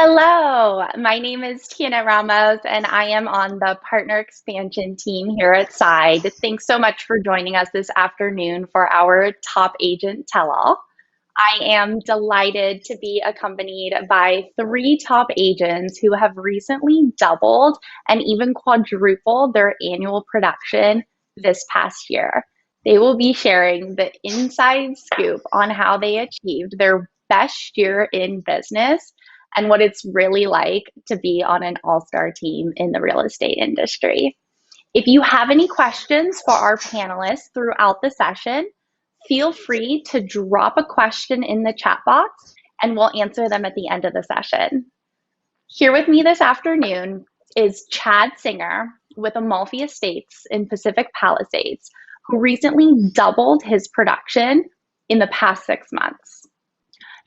Hello, my name is Tina Ramos, and I am on the partner expansion team here at Side. Thanks so much for joining us this afternoon for our top agent tell all. I am delighted to be accompanied by three top agents who have recently doubled and even quadrupled their annual production this past year. They will be sharing the inside scoop on how they achieved their best year in business and what it's really like to be on an all star team in the real estate industry. If you have any questions for our panelists throughout the session, feel free to drop a question in the chat box and we'll answer them at the end of the session. Here with me this afternoon is Chad Singer with Amalfi Estates in Pacific Palisades, who recently doubled his production in the past 6 months.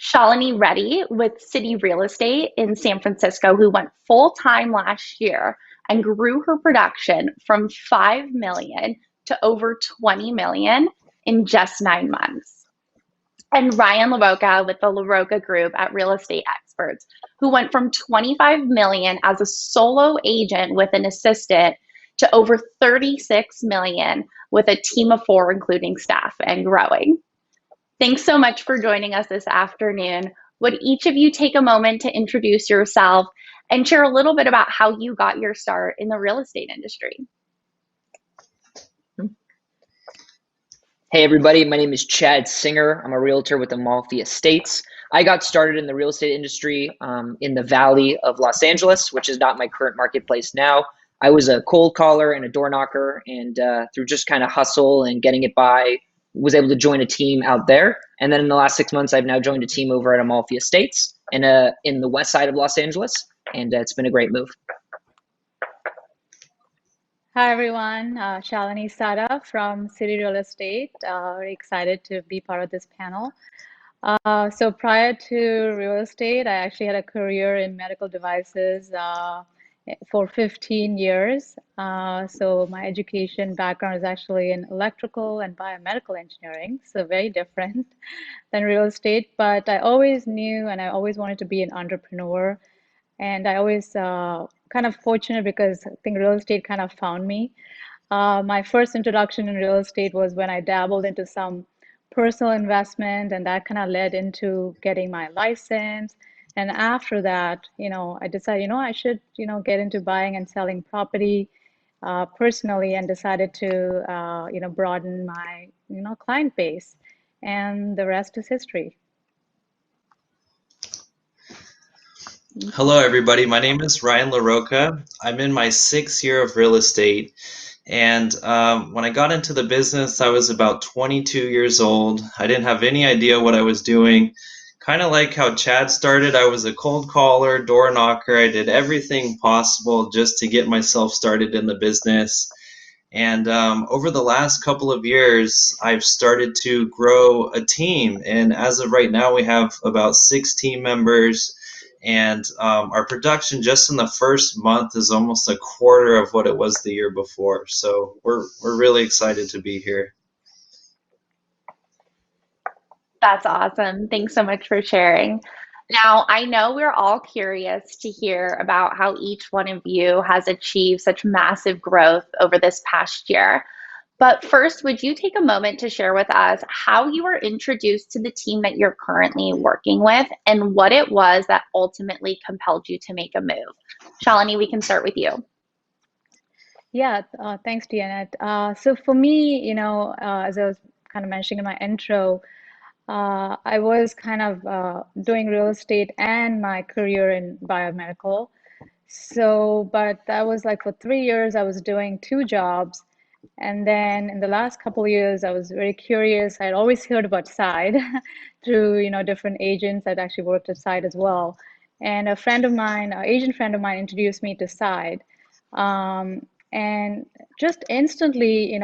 Shalini Reddy with City Real Estate in San Francisco, who went full time last year and grew her production from 5 million to over 20 million in just 9 months. And Ryan LaRocca with the LaRocca Group at Real Estate Experts, who went from 25 million as a solo agent with an assistant to over 36 million with a team of four, including staff, and growing. Thanks so much for joining us this afternoon. Would each of you take a moment to introduce yourself and share a little bit about how you got your start in the real estate industry? Hey everybody, my name is Chad Singer. I'm a realtor with Amalfi Estates. I got started in the real estate industry in the Valley of Los Angeles, which is not my current marketplace now. I was a cold caller and a door knocker, and through just kind of hustle and getting it by, was able to join a team out there. And then in the last 6 months, I've now joined a team over at Amalfi Estates in the west side of Los Angeles, and it's been a great move. Hi everyone, Shalini Sada from City Real Estate. Very excited to be part of this panel. So prior to real estate, I actually had a career in medical devices for 15 years. So my education background is actually in electrical and biomedical engineering, so very different than real estate. But I always knew and I always wanted to be an entrepreneur. And I always kind of fortunate because I think real estate kind of found me. My first introduction in real estate was when I dabbled into some personal investment, and that kind of led into getting my license. And after that, I decided, I should, get into buying and selling property personally, and decided to, broaden my, client base. And the rest is history. Hello, everybody. My name is Ryan LaRocca. I'm in my 6th year of real estate. And when I got into the business, I was about 22 years old. I didn't have any idea what I was doing. Kind of like how Chad started, I was a cold caller, door knocker. I did everything possible just to get myself started in the business. And over the last couple of years, I've started to grow a team. And as of right now, we have about 6 team members. And our production just in the first month is almost a quarter of what it was the year before. So we're really excited to be here. That's awesome. Thanks so much for sharing. Now, I know we're all curious to hear about how each one of you has achieved such massive growth over this past year. But first, would you take a moment to share with us how you were introduced to the team that you're currently working with and what it was that ultimately compelled you to make a move? Shalini, we can start with you. Yeah, thanks, Deanette. So for me, as I was kind of mentioning in my intro, I was kind of doing real estate and my career in biomedical. So, but that was like for 3 years, I was doing 2 jobs. And then in the last couple of years, I was very curious. I'd always heard about Side through, different agents that actually worked at Side as well. And a friend of mine, an agent friend of mine, introduced me to Side. And just instantly,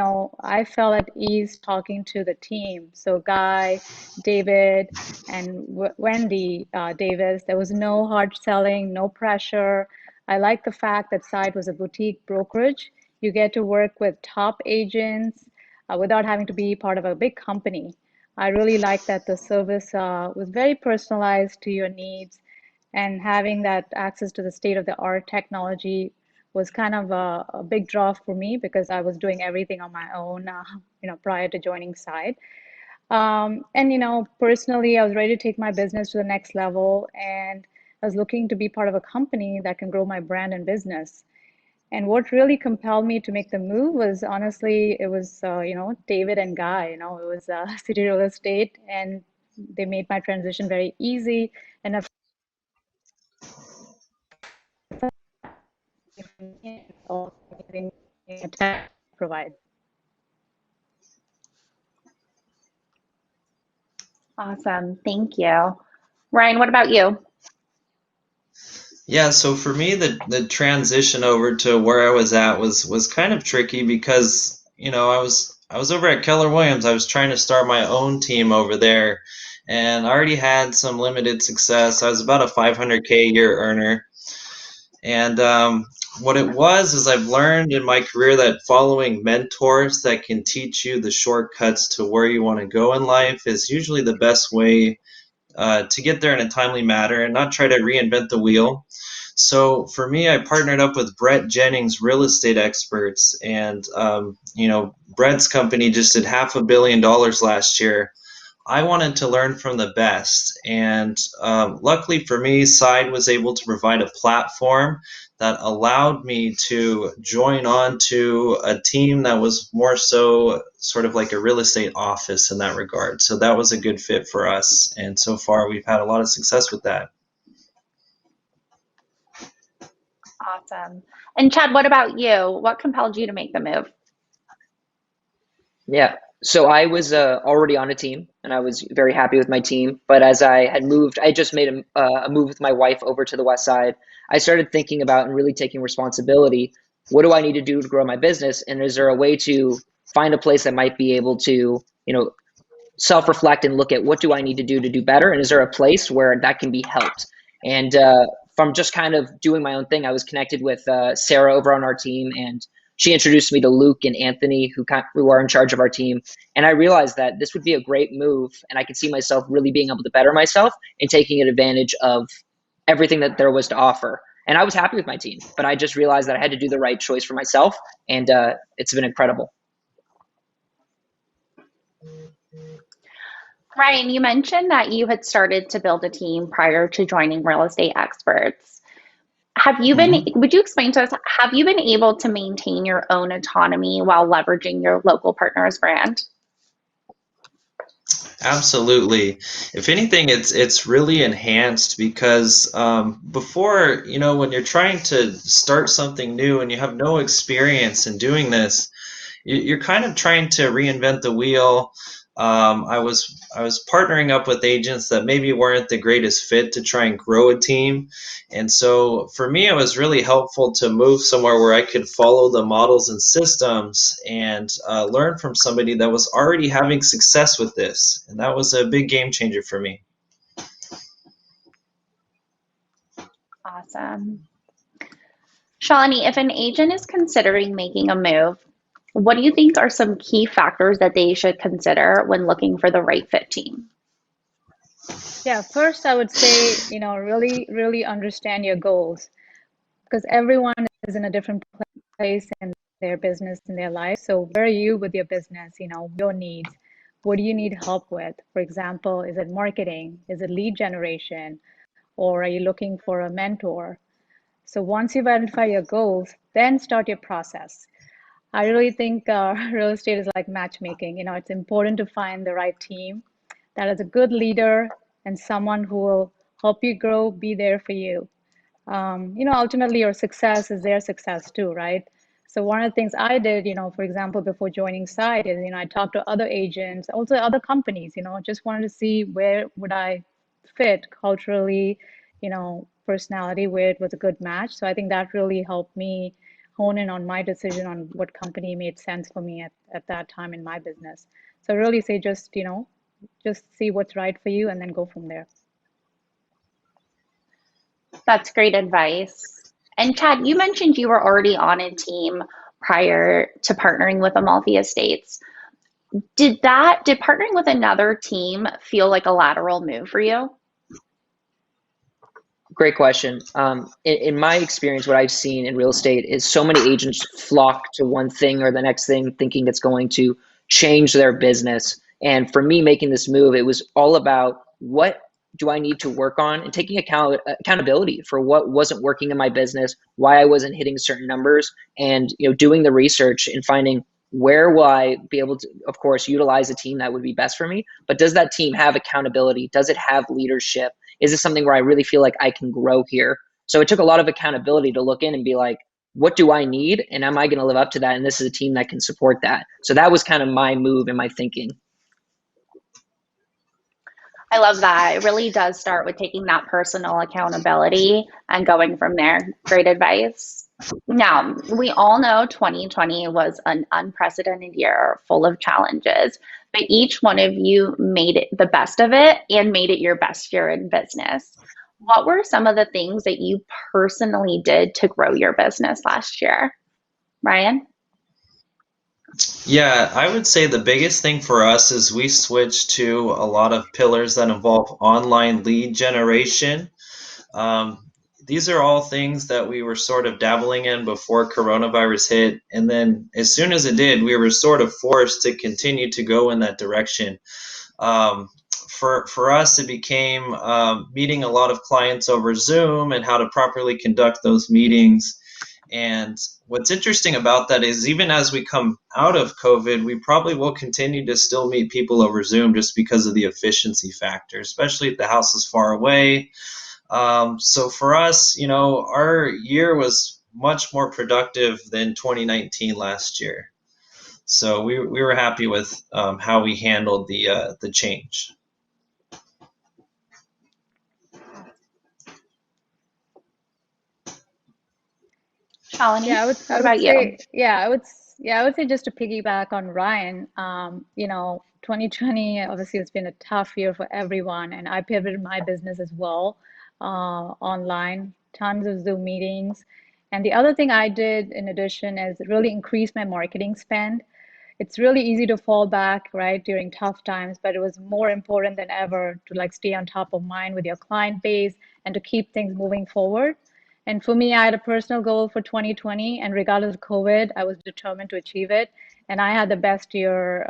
I felt at ease talking to the team. So Guy, David, and Wendy Davis, there was no hard selling, no pressure. I like the fact that Side was a boutique brokerage. You get to work with top agents without having to be part of a big company. I really like that the service was very personalized to your needs. And having that access to the state-of-the-art technology was kind of a big draw for me because I was doing everything on my own, prior to joining Side. And personally, I was ready to take my business to the next level, and I was looking to be part of a company that can grow my brand and business. And what really compelled me to make the move was honestly, it was David and Guy. It was City Real Estate, and they made my transition very easy. And of course, tech provide. Awesome. Thank you. Ryan, what about you? Yeah, so for me, the transition over to where I was at was kind of tricky because, I was over at Keller Williams. I was trying to start my own team over there, and I already had some limited success. I was about a 500K a year earner, and what it was is I've learned in my career that following mentors that can teach you the shortcuts to where you want to go in life is usually the best way to get there in a timely manner and not try to reinvent the wheel. So for me, I partnered up with Brett Jennings, real estate experts, and Brett's company just did $500 million last year. I wanted to learn from the best, and luckily for me, Side was able to provide a platform that allowed me to join on to a team that was more so sort of like a real estate office in that regard. So that was a good fit for us, and so far we've had a lot of success with that. Awesome. And Chad, what about you? What compelled you to make the move? Yeah. So I was already on a team, and I was very happy with my team. But as I had moved, I just made a move with my wife over to the West Side. I started thinking about and really taking responsibility. What do I need to do to grow my business? And is there a way to find a place that might be able to, self-reflect and look at what do I need to do better? And is there a place where that can be helped? And from just kind of doing my own thing, I was connected with Sarah over on our team, and she introduced me to Luke and Anthony, who are in charge of our team. And I realized that this would be a great move, and I could see myself really being able to better myself and taking advantage of everything that there was to offer. And I was happy with my team, but I just realized that I had to do the right choice for myself, and it's been incredible. Ryan, you mentioned that you had started to build a team prior to joining real estate experts. Would you explain to us, have you been able to maintain your own autonomy while leveraging your local partner's brand? Absolutely. If anything, it's really enhanced because before, when you're trying to start something new and you have no experience in doing this, you're kind of trying to reinvent the wheel. I was partnering up with agents that maybe weren't the greatest fit to try and grow a team, and so for me, it was really helpful to move somewhere where I could follow the models and systems and learn from somebody that was already having success with this, and that was a big game changer for me. Awesome. Shalini, if an agent is considering making a move, what do you think are some key factors that they should consider when looking for the right fit team? Yeah, first I would say, really, really understand your goals because everyone is in a different place in their business, in their life. So where are you with your business? Your needs. What do you need help with? For example, is it marketing? Is it lead generation? Or are you looking for a mentor? So once you've identified your goals, then start your process. I really think real estate is like matchmaking. It's important to find the right team that is a good leader and someone who will help you grow, be there for you. Ultimately your success is their success too, right? So one of the things I did, for example, before joining Site is, I talked to other agents, also other companies, just wanted to see where would I fit culturally, personality, where it was a good match. So I think that really helped me hone in on my decision on what company made sense for me at that time in my business. So really say just see what's right for you and then go from there. That's great advice. And Chad, you mentioned you were already on a team prior to partnering with Amalfi Estates. Did partnering with another team feel like a lateral move for you? Great question. In my experience, what I've seen in real estate is so many agents flock to one thing or the next thing, thinking it's going to change their business. And for me, making this move, it was all about what do I need to work on and taking accountability for what wasn't working in my business, why I wasn't hitting certain numbers, and doing the research and finding where will I be able to, of course, utilize a team that would be best for me. But does that team have accountability? Does it have leadership? Is this something where I really feel like I can grow here? So it took a lot of accountability to look in and be like, what do I need? And am I going to live up to that? And this is a team that can support that. So that was kind of my move and my thinking. I love that. It really does start with taking that personal accountability and going from there. Great advice. Now, we all know 2020 was an unprecedented year full of challenges, but each one of you made it the best of it and made it your best year in business. What were some of the things that you personally did to grow your business last year? Ryan? Yeah, I would say the biggest thing for us is we switched to a lot of pillars that involve online lead generation. Um, these are all things that we were sort of dabbling in before coronavirus hit. And then as soon as it did, we were sort of forced to continue to go in that direction. Um, for us, it became meeting a lot of clients over Zoom and how to properly conduct those meetings. And what's interesting about that is even as we come out of COVID, we probably will continue to still meet people over Zoom just because of the efficiency factor, especially if the house is far away. So for us, our year was much more productive than 2019 last year. So we were happy with how we handled the change. Shalini, I what would about you? say, I would say just to piggyback on Ryan, 2020 obviously has been a tough year for everyone, and I pivoted my business as well, online, tons of Zoom meetings. And the other thing I did in addition is really increase my marketing spend. It's really easy to fall back, right, during tough times, but it was more important than ever to like stay on top of mind with your client base and to keep things moving forward. And for me, I had a personal goal for 2020, and regardless of COVID, I was determined to achieve it. And I had the best year,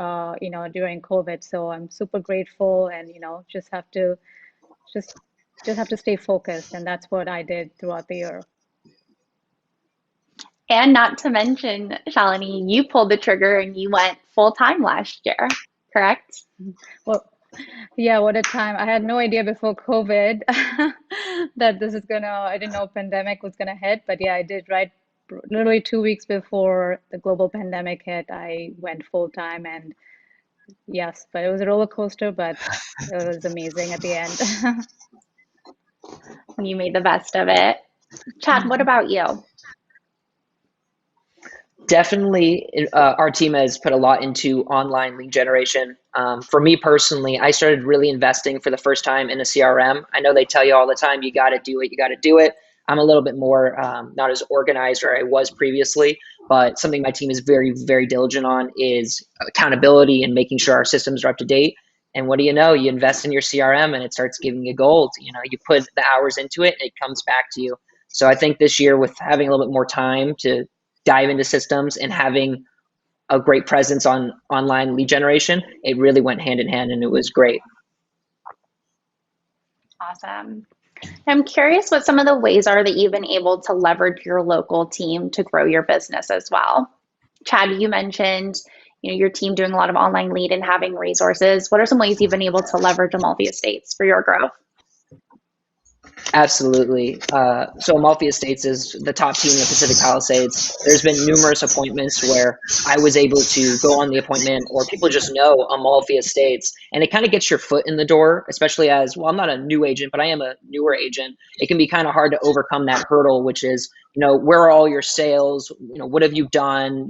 during COVID. So I'm super grateful, and just just have to stay focused, and that's what I did throughout the year. And not to mention, Shalini, you pulled the trigger and you went full time last year, correct? Well, yeah, what a time. I had no idea before COVID that I didn't know pandemic was gonna hit, but yeah, I did right literally 2 weeks before the global pandemic hit, I went full time and yes, but it was a roller coaster, but it was amazing at the end. You made the best of it. Chad, what about you? Definitely, our team has put a lot into online lead generation. For me personally, I started really investing for the first time in a CRM. I know they tell you all the time, you got to do it, you got to do it. I'm a little bit more not as organized or I was previously, but something my team is very, very diligent on is accountability and making sure our systems are up to date. And what do you know? You invest in your CRM and it starts giving you gold. You put the hours into it and it comes back to you. So I think this year with having a little bit more time to dive into systems and having a great presence on online lead generation, it really went hand in hand and it was great. Awesome. I'm curious what some of the ways are that you've been able to leverage your local team to grow your business as well. Chad, you mentioned, your team doing a lot of online lead and having resources. What are some ways you've been able to leverage Amalfi Estates for your growth? Absolutely. So Amalfi Estates is the top team in the Pacific Palisades. There's been numerous appointments where I was able to go on the appointment or people just know Amalfi Estates. And it kind of gets your foot in the door, especially as, well, I'm not a new agent, but I am a newer agent. It can be kind of hard to overcome that hurdle, which is, where are all your sales? What have you done?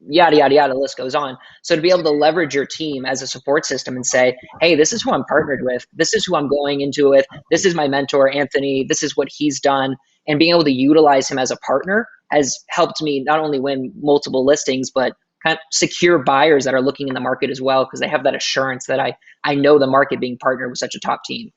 Yada, yada, yada, the list goes on. So to be able to leverage your team as a support system and say, hey, this is who I'm partnered with. This is who I'm going into with. This is my mentor, Anthony. This is what he's done. And being able to utilize him as a partner has helped me not only win multiple listings, but kind of secure buyers that are looking in the market as well, because they have that assurance that I know the market being partnered with such a top team.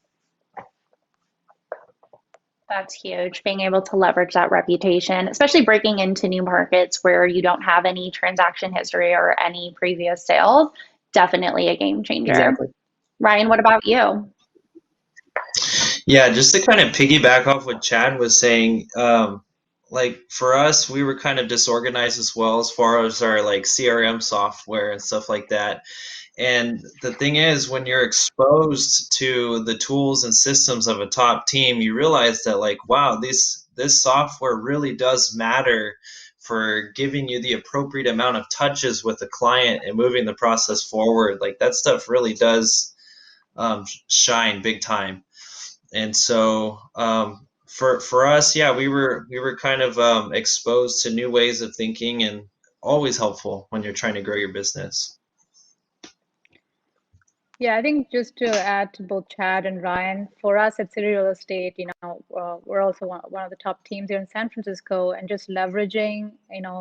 That's huge. Being able to leverage that reputation, especially breaking into new markets where you don't have any transaction history or any previous sales, definitely a game changer. Exactly. Ryan, what about you? Yeah, just to kind of piggyback off what Chad was saying, like for us, we were kind of disorganized as well as far as our like CRM software and stuff like that. And the thing is, when you're exposed to the tools and systems of a top team, you realize that like, wow, this software really does matter for giving you the appropriate amount of touches with the client and moving the process forward. Like that stuff really does shine big time. And so for us, yeah, we were kind of exposed to new ways of thinking, and always helpful when you're trying to grow your business. Yeah, I think just to add to both Chad and Ryan, for us at City Real Estate, we're also one of the top teams here in San Francisco, and just leveraging,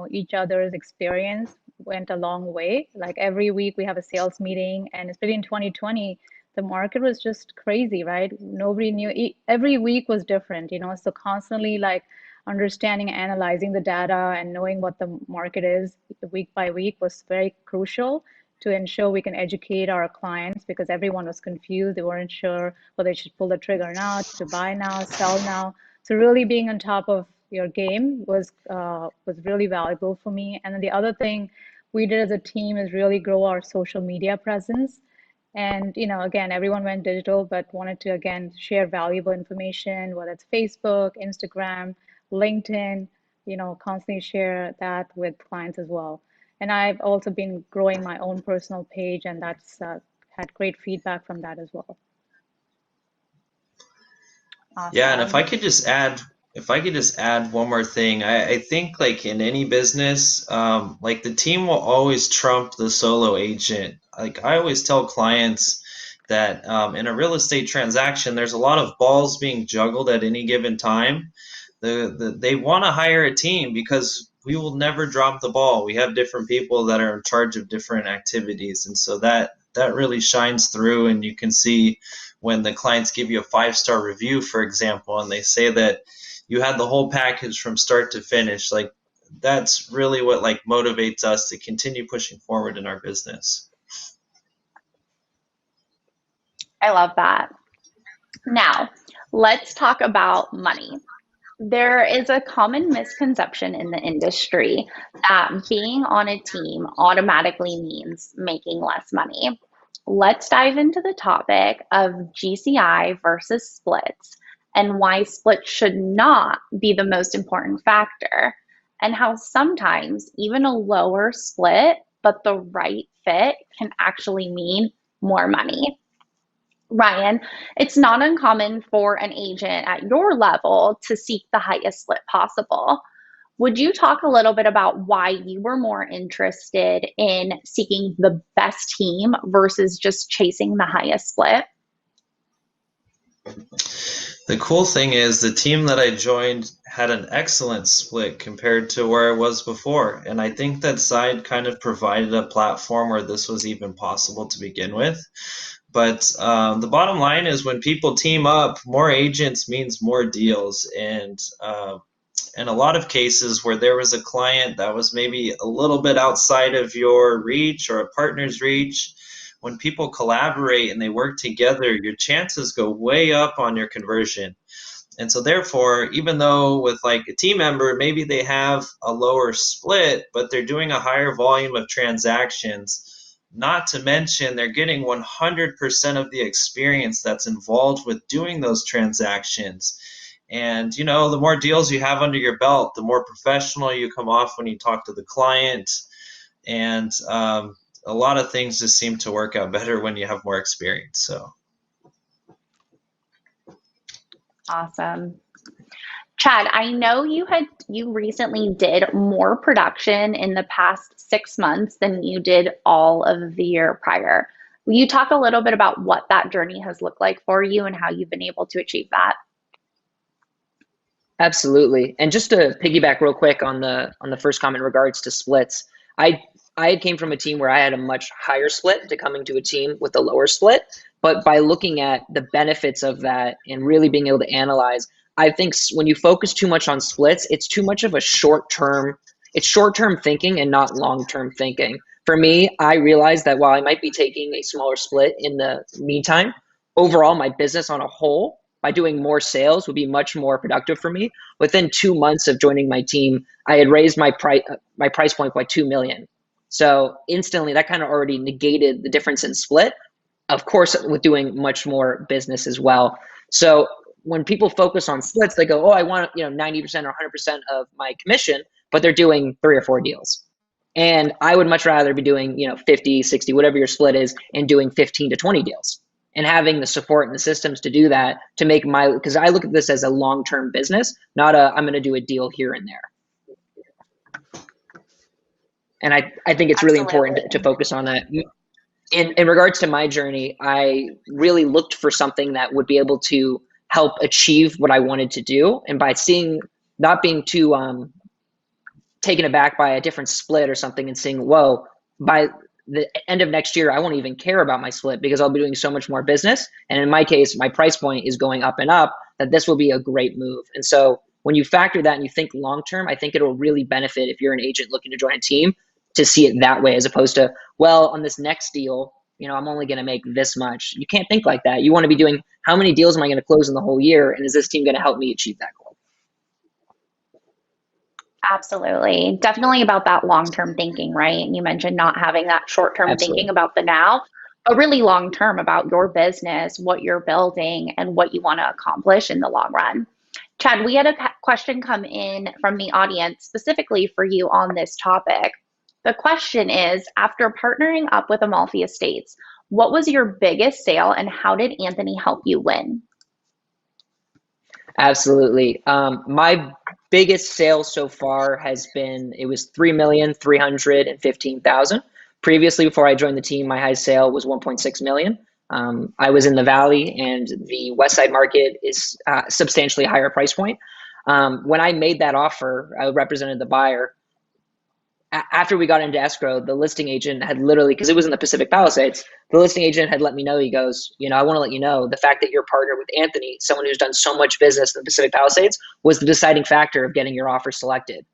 each other's experience went a long way. Like every week we have a sales meeting, and especially in 2020, the market was just crazy, right? Nobody knew. Every week was different, so constantly like understanding, analyzing the data, and knowing what the market is week by week was very crucial to ensure we can educate our clients, because everyone was confused. They weren't sure whether they should pull the trigger now, to buy now, sell now. So really being on top of your game was really valuable for me. And then the other thing we did as a team is really grow our social media presence. And again, everyone went digital, but wanted to again share valuable information, whether it's Facebook, Instagram, LinkedIn, constantly share that with clients as well. And I've also been growing my own personal page, and that's had great feedback from that as well. Yeah, and Awesome. if I could just add one more thing, I think like in any business, like the team will always trump the solo agent. Like I always tell clients that in a real estate transaction, there's a lot of balls being juggled at any given time. They want to hire a team because we will never drop the ball. We have different people that are in charge of different activities, and so that really shines through, and you can see when the clients give you a 5-star review, for example, and they say that you had the whole package from start to finish. Like that's really what like motivates us to continue pushing forward in our business. I love that. Now, let's talk about money. There is a common misconception in the industry that being on a team automatically means making less money. Let's dive into the topic of GCI versus splits, and why splits should not be the most important factor, and how sometimes even a lower split but the right fit can actually mean more money. Ryan, it's not uncommon for an agent at your level to seek the highest split possible. Would you talk a little bit about why you were more interested in seeking the best team versus just chasing the highest split? The cool thing is the team that I joined had an excellent split compared to where I was before. And I think that side kind of provided a platform where this was even possible to begin with. But the bottom line is when people team up, more agents means more deals. And in a lot of cases where there was a client that was maybe a little bit outside of your reach or a partner's reach, when people collaborate and they work together, your chances go way up on your conversion. And so therefore, even though with like a team member, maybe they have a lower split, but they're doing a higher volume of transactions, not to mention they're getting 100% of the experience that's involved with doing those transactions. And the more deals you have under your belt, the more professional you come off when you talk to the client. And a lot of things just seem to work out better when you have more experience. So Awesome. Chad, I know you recently did more production in the past 6 months than you did all of the year prior. Will you talk a little bit about what that journey has looked like for you and how you've been able to achieve that? Absolutely. And just to piggyback real quick on the first comment in regards to splits, I I came from a team where I had a much higher split to coming to a team with a lower split. But by looking at the benefits of that and really being able to analyze, I think when you focus too much on splits, it's too much of a it's short-term thinking and not long-term thinking. For me, I realized that while I might be taking a smaller split in the meantime, overall, my business on a whole, by doing more sales, would be much more productive for me. Within 2 months of joining my team, I had raised my price point by 2 million. So instantly, that kind of already negated the difference in split. Of course, with doing much more business as well. So when people focus on splits, they go, "Oh, I want 90% or 100% of my commission," but they're doing 3 or 4 deals. And I would much rather be doing 50, 60, whatever your split is, and doing 15 to 20 deals, and having the support and the systems to do that, to make because I look at this as a long-term business, not I'm going to do a deal here and there. And I think it's really important to focus on that. In regards to my journey, I really looked for something that would be able to help achieve what I wanted to do. And by not being too taken aback by a different split or something, and seeing, whoa, by the end of next year, I won't even care about my split because I'll be doing so much more business. And in my case, my price point is going up and up, that this will be a great move. And so when you factor that and you think long-term, I think it'll really benefit if you're an agent looking to join a team, to see it that way, as opposed to, well, on this next deal, I'm only going to make this much. You can't think like that. You want to be doing, how many deals am I going to close in the whole year? And is this team going to help me achieve that goal? Absolutely. Definitely about that long-term thinking, right? And you mentioned not having that short-term thinking about the now, but really long-term about your business, what you're building, and what you want to accomplish in the long run. Chad, we had a question come in from the audience specifically for you on this topic. The question is, after partnering up with Amalfi Estates, what was your biggest sale and how did Anthony help you win? Absolutely. My biggest sale so far has been, it was 3,315,000. Previously, before I joined the team, my highest sale was 1.6 million. I was in the Valley, and the West Side market is substantially higher price point. When I made that offer, I represented the buyer. After we got into escrow, the listing agent had literally, because it was in the Pacific Palisades, the listing agent had let me know, he goes, I want to let you know, the fact that you're partnered with Anthony, someone who's done so much business in the Pacific Palisades, was the deciding factor of getting your offer selected.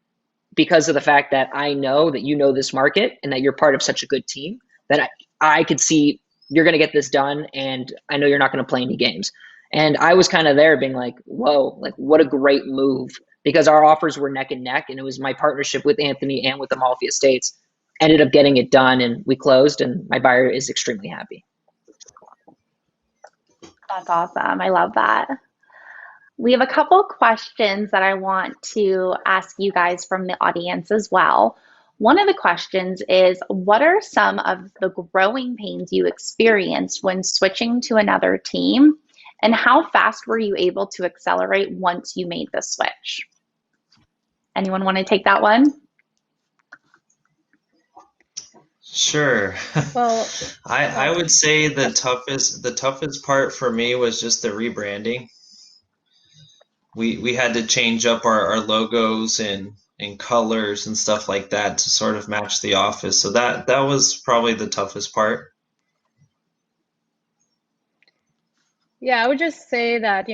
Because of the fact that I know that you know this market and that you're part of such a good team, that I could see you're going to get this done, and I know you're not going to play any games. And I was kind of there being like, whoa, like what a great move, because our offers were neck and neck, and it was my partnership with Anthony and with Amalfi Estates ended up getting it done, and we closed, and my buyer is extremely happy. That's awesome. I love that. We have a couple questions that I want to ask you guys from the audience as well. One of the questions is, what are some of the growing pains you experienced when switching to another team? And how fast were you able to accelerate once you made the switch? Anyone want to take that one? Sure. Well, I would say the toughest part for me was just the rebranding. We had to change up our logos and colors and stuff like that to sort of match the office. So that was probably the toughest part. yeah, I would just say that,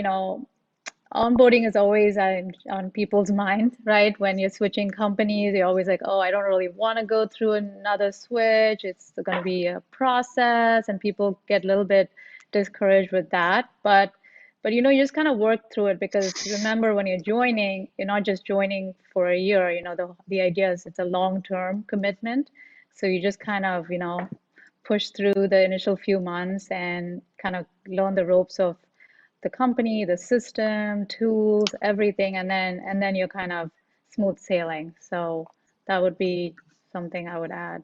onboarding is always on people's mind, right? When you're switching companies, you're always like, oh, I don't really want to go through another switch. It's going to be a process, and people get a little bit discouraged with that. But you just kind of work through it, because remember, when you're joining, you're not just joining for a year. The idea is it's a long-term commitment. So you just kind of, push through the initial few months and kind of learn the ropes of the company, the system, tools, everything, and then you're kind of smooth sailing. So that would be something I would add.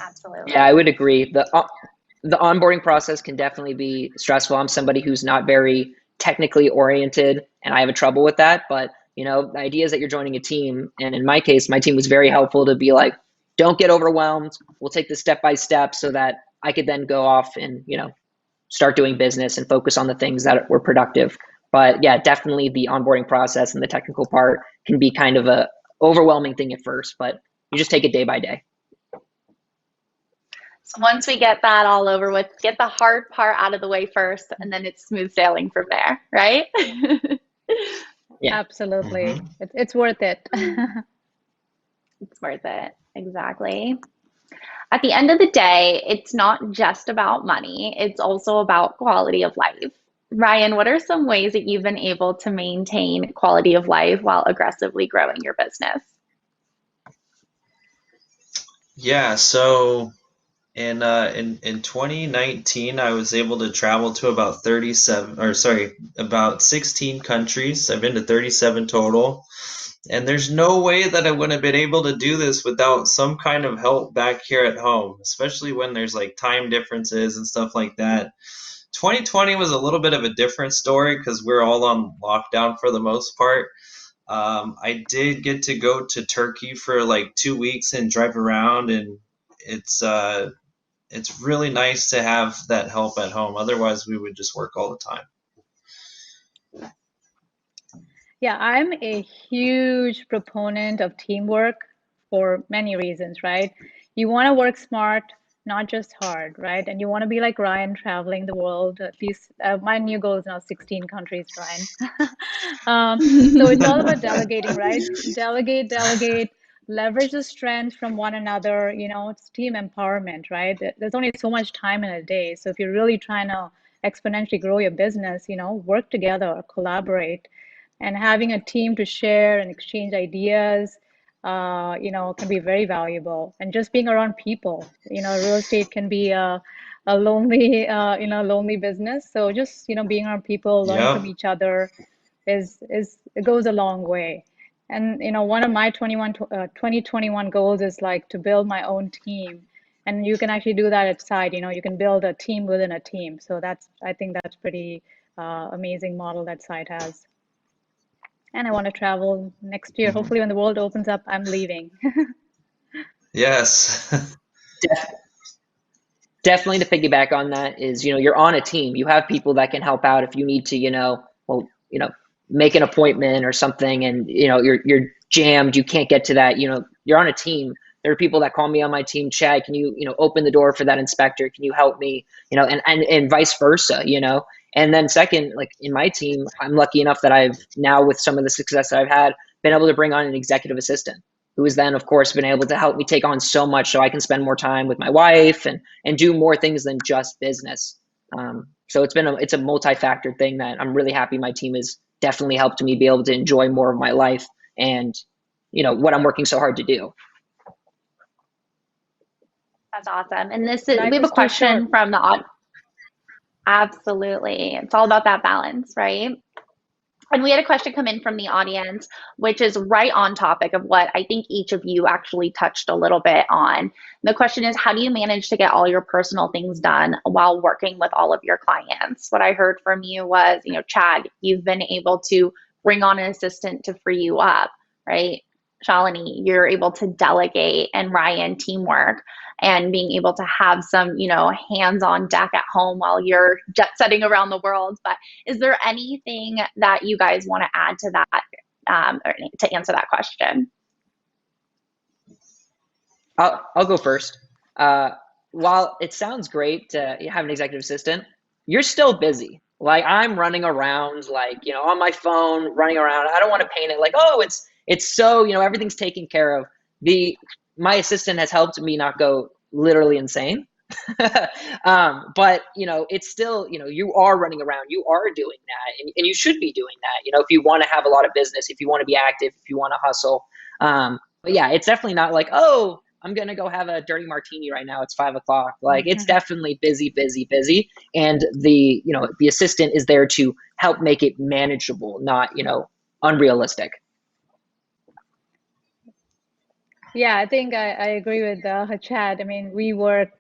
Absolutely. Yeah, I would agree. The onboarding process can definitely be stressful. I'm somebody who's not very technically oriented, and I have a trouble with that. But the idea is that you're joining a team, and in my case, my team was very helpful to be like, don't get overwhelmed. We'll take this step by step, so that I could then go off and start doing business and focus on the things that were productive. But yeah, definitely the onboarding process and the technical part can be kind of a overwhelming thing at first, but you just take it day by day. So once we get that all over with, get the hard part out of the way first, and then it's smooth sailing from there, right? Yeah. Absolutely. Mm-hmm. It's worth it. It's worth it. Exactly. At the end of the day, it's not just about money, it's also about quality of life. Ryan, what are some ways that you've been able to maintain quality of life while aggressively growing your business? Yeah, so in 2019, I was able to travel to about 37, or sorry, about 16 countries. I've been to 37 total. And there's no way that I would have been able to do this without some kind of help back here at home, especially when there's like time differences and stuff like that. 2020 was a little bit of a different story because we're all on lockdown for the most part. I did get to go to Turkey for like 2 weeks and drive around, and it's uh, it's really nice to have that help at home. Otherwise, we would just work all the time. Yeah, I'm a huge proponent of teamwork for many reasons, right? You want to work smart, not just hard, right? And you want to be like Ryan traveling the world. At least my new goal is now 16 countries, Ryan. So it's all about delegating, right? Delegate, delegate, leverage the strength from one another. It's team empowerment, right? There's only so much time in a day. So if you're really trying to exponentially grow your business, work together, collaborate, and having a team to share and exchange ideas, can be very valuable. And just being around people, real estate can be a lonely, lonely business. So just, being around people, learning from Yep. each other it goes a long way. And, one of my 2021 goals is like to build my own team. And you can actually do that at side, you can build a team within a team. So I think that's pretty amazing model that site has. And I want to travel next year. Mhm. Hopefully, when the world opens up, I'm leaving. Yes. Def- Definitely to piggyback on that is, you're on a team. You have people that can help out if you need to, well, make an appointment or something and, you're jammed, you can't get to that, you're on a team. There are people that call me on my team, Chad, can you, open the door for that inspector? Can you help me? And vice versa, And then second, like in my team, I'm lucky enough that I've now, with some of the success that I've had, been able to bring on an executive assistant who has then, of course, been able to help me take on so much so I can spend more time with my wife and do more things than just business. So it's a multi-factor thing that I'm really happy my team has definitely helped me be able to enjoy more of my life and, what I'm working so hard to do. That's awesome. And we Life have a is too short. question from the audience. Absolutely. It's all about that balance, right? And we had a question come in from the audience, which is right on topic of what I think each of you actually touched a little bit on. The question is, how do you manage to get all your personal things done while working with all of your clients? What I heard from you was, Chad, you've been able to bring on an assistant to free you up, right? Shalini, you're able to delegate, and Ryan, teamwork, and being able to have some, hands on deck at home while you're jet setting around the world. But is there anything that you guys want to add to that, or to answer that question? I'll go first. While it sounds great to have an executive assistant, you're still busy. Like I'm running around, like, on my phone, running around. I don't want to paint it like, oh, it's so, everything's taken care of. My assistant has helped me not go literally insane. But it's still, you are running around, you are doing that, and you should be doing that, if you want to have a lot of business, if you want to be active, if you want to hustle. But yeah, it's definitely not like, oh, I'm gonna go have a dirty martini right now, it's 5 o'clock. Like it's definitely busy, busy, busy. And the assistant is there to help make it manageable, not, unrealistic. Yeah, I think I agree with Chad. I mean, we work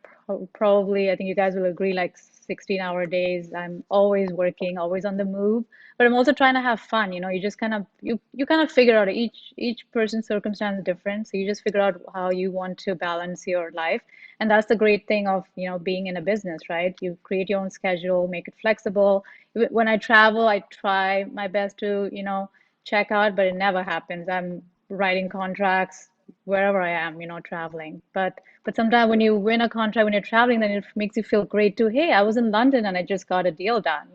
probably, I think you guys will agree, like 16-hour days. I'm always working, always on the move, but I'm also trying to have fun. You just kind of you kind of figure out each person's circumstance is different, so you just figure out how you want to balance your life. And that's the great thing of, being in a business, right? You create your own schedule, make it flexible. When I travel, I try my best to, check out, but it never happens. I'm writing contracts, wherever I am, traveling. But sometimes when you win a contract when you're traveling, then it makes you feel great too. Hey, I was in London and I just got a deal done.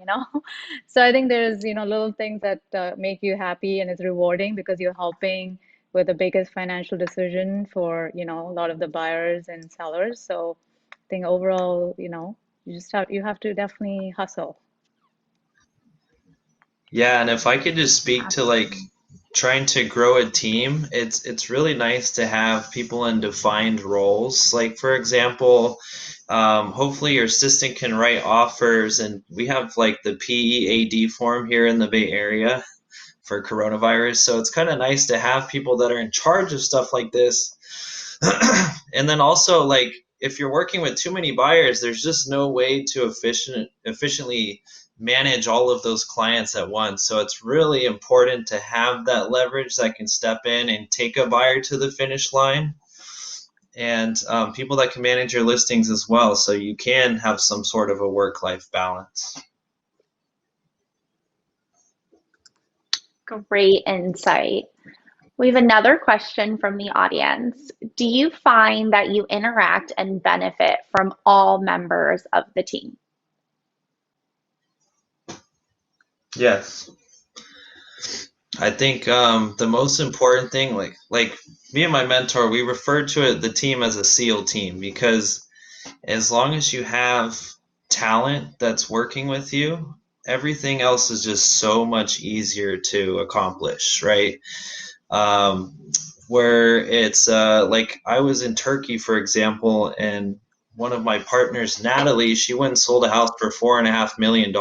So I think there's, little things that make you happy and it's rewarding because you're helping with the biggest financial decision for, a lot of the buyers and sellers. So I think overall, you have to definitely hustle. Yeah, and if I could just speak to like trying to grow a team, it's really nice to have people in defined roles. Like for example, hopefully your assistant can write offers, and we have like the PEAD form here in the Bay Area for coronavirus. So it's kind of nice to have people that are in charge of stuff like this. And then also like if you're working with too many buyers, there's just no way to efficiently manage all of those clients at once. So it's really important to have that leverage that can step in and take a buyer to the finish line, and people that can manage your listings as well, so you can have some sort of a work-life balance. Great insight. We have another question from the audience. Do you find that you interact and benefit from all members of the team? Yes. I think the most important thing, like me and my mentor, we refer to it the team as a SEAL team, because as long as you have talent that's working with you, everything else is just so much easier to accomplish, right? Um, where it's like I was in Turkey, for example, and one of my partners, Natalie, she went and sold a house for $4.5 million.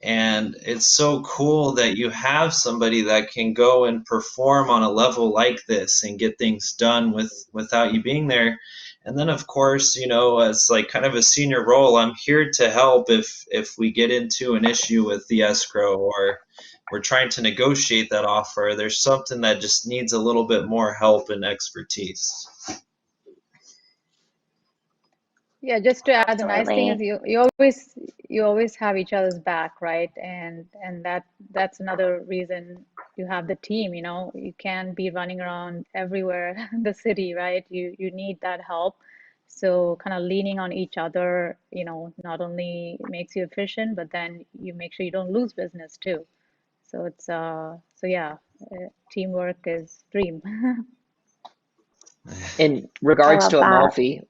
And it's so cool that you have somebody that can go and perform on a level like this and get things done without you being there. And then of course, as like kind of a senior role, I'm here to help if we get into an issue with the escrow, or we're trying to negotiate that offer. There's something that just needs a little bit more help and expertise. Yeah, just to add, the nice thing is Absolutely. you always have each other's back, right? And that's another reason you have the team, You can't be running around everywhere in the city, right? You need that help. So kind of leaning on each other, not only makes you efficient, but then you make sure you don't lose business too. So so yeah, teamwork is dream. In I regards love to that. Amalfi,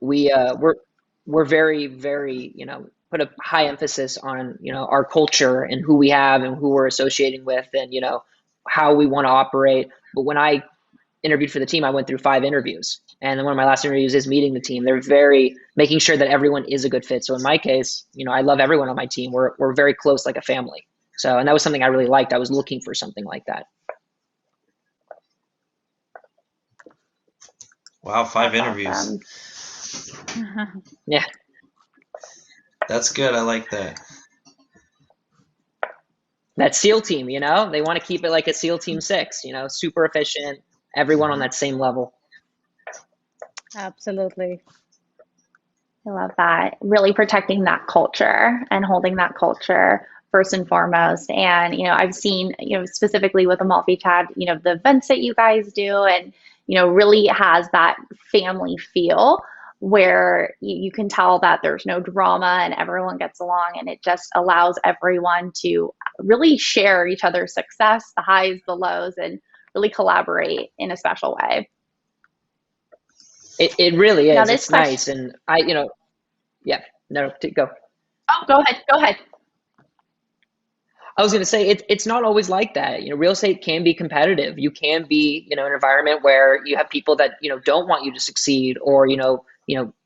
we're very, very, put a high emphasis on, our culture and who we have and who we're associating with, and, how we want to operate. But when I interviewed for the team, I went through 5 interviews. And then one of my last interviews is meeting the team. They're very making sure that everyone is a good fit. So in my case, I love everyone on my team. We're very close, like a family. So, and that was something I really liked. I was looking for something like that. Wow, 5 interviews. Awesome. Yeah. That's good. I like that. That SEAL team, they want to keep it like a SEAL Team 6, super efficient, everyone on that same level. Absolutely. I love that. Really protecting that culture and holding that culture first and foremost. And, I've seen, specifically with Amalfi Chat, the events that you guys do, and, really has that family feel where you can tell that there's no drama and everyone gets along, and it just allows everyone to really share each other's success, the highs, the lows, and really collaborate in a special way. It really Now is. this It's question, nice. And yeah, no, go. oh, go ahead, go ahead. I was going to say it's not always like that. Real estate can be competitive. You can be, an environment where you have people that, don't want you to succeed, or,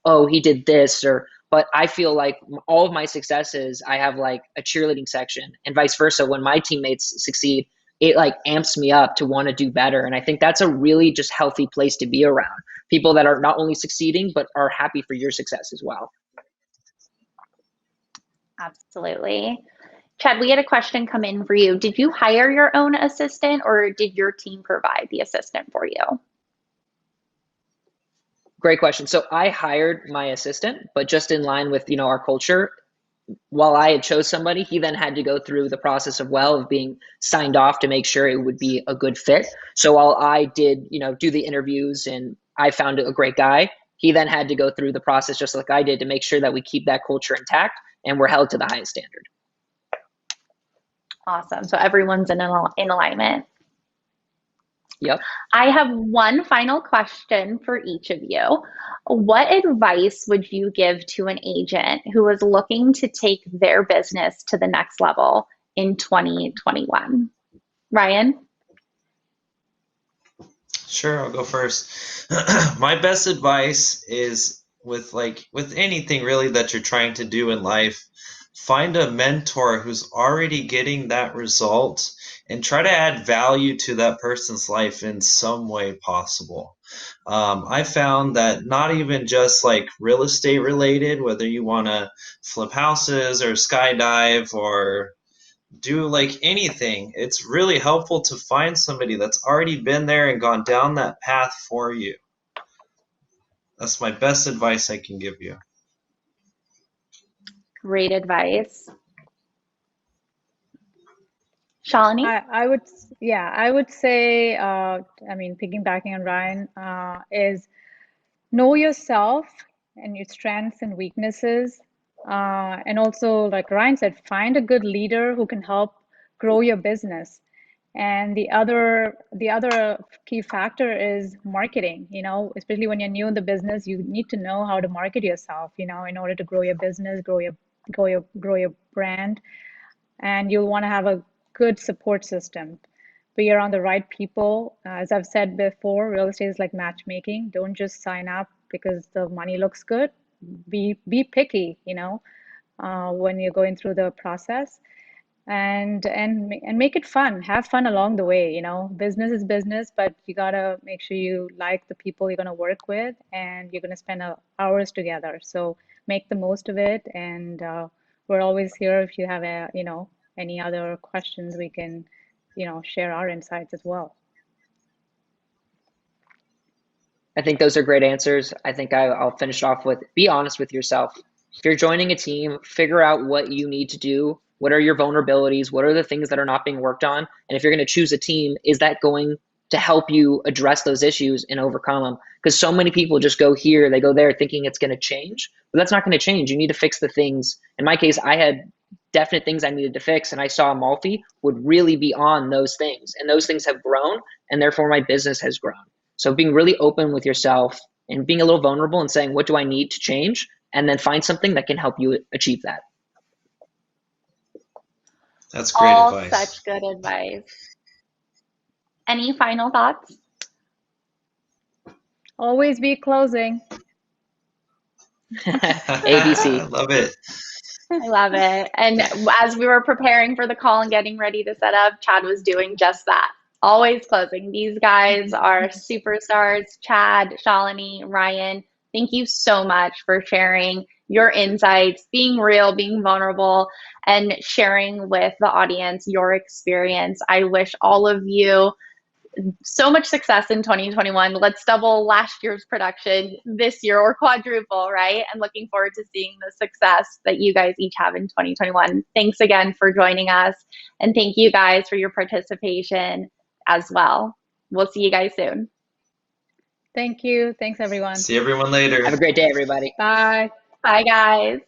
oh, he did this, or, but I feel like all of my successes, I have like a cheerleading section, and vice versa. When my teammates succeed, it like amps me up to want to do better. And I think that's a really just healthy place to be around people that are not only succeeding, but are happy for your success as well. Absolutely. Chad, we had a question come in for you. Did you hire your own assistant, or did your team provide the assistant for you? Great question. So I hired my assistant, but just in line with, our culture, while I had chose somebody, he then had to go through the process of being signed off to make sure it would be a good fit. So while I did, do the interviews and I found a great guy, he then had to go through the process just like I did to make sure that we keep that culture intact and we're held to the highest standard. Awesome. So everyone's in alignment. Yep. I have one final question for each of you. What advice would you give to an agent who is looking to take their business to the next level in 2021? Ryan? Sure, I'll go first. My best advice is with anything really that you're trying to do in life, find a mentor who's already getting that result and try to add value to that person's life in some way possible. I found that not even just like real estate related, whether you want to flip houses or skydive or do like anything, it's really helpful to find somebody that's already been there and gone down that path for you. That's my best advice I can give you. Great advice. Shalini? I would say, piggybacking on Ryan, is know yourself and your strengths and weaknesses. And also, like Ryan said, find a good leader who can help grow your business. And the other key factor is marketing, especially when you're new in the business, you need to know how to market yourself, in order to grow your business, grow your brand. And you'll want to have a good support system. Be around the right people. As I've said before, real estate is like matchmaking. Don't just sign up because the money looks good. Be picky, when you're going through the process, and make it fun. Have fun along the way. Business is business, but you gotta make sure you like the people you're gonna work with, and you're gonna spend hours together. So make the most of it, and we're always here if you have any other questions. We can share our insights as well. I think those are great answers. I think I'll finish off with be honest with yourself. If you're joining a team, figure out what you need to do. What are your vulnerabilities? What are the things that are not being worked on? And if you're going to choose a team, is that going to help you address those issues and overcome them? Because so many people just go here, they go there thinking it's going to change, but that's not going to change. You need to fix the things. In my case, I had definite things I needed to fix, and I saw Amalfi would really be on those things, and those things have grown, and therefore my business has grown. So being really open with yourself and being a little vulnerable and saying, what do I need to change? And then find something that can help you achieve that. That's great All advice. such good advice. Any final thoughts? Always be closing. ABC. I love it. I love it. And as we were preparing for the call and getting ready to set up, Chad was doing just that. Always closing. These guys are superstars. Chad, Shalini, Ryan, thank you so much for sharing your insights, being real, being vulnerable, and sharing with the audience your experience. I wish all of you so much success in 2021. Let's double last year's production this year, or quadruple, right? And looking forward to seeing the success that you guys each have in 2021. Thanks again for joining us. And thank you guys for your participation as well. We'll see you guys soon. Thank you. Thanks, everyone. See everyone later. Have a great day, everybody. Bye. Bye, guys.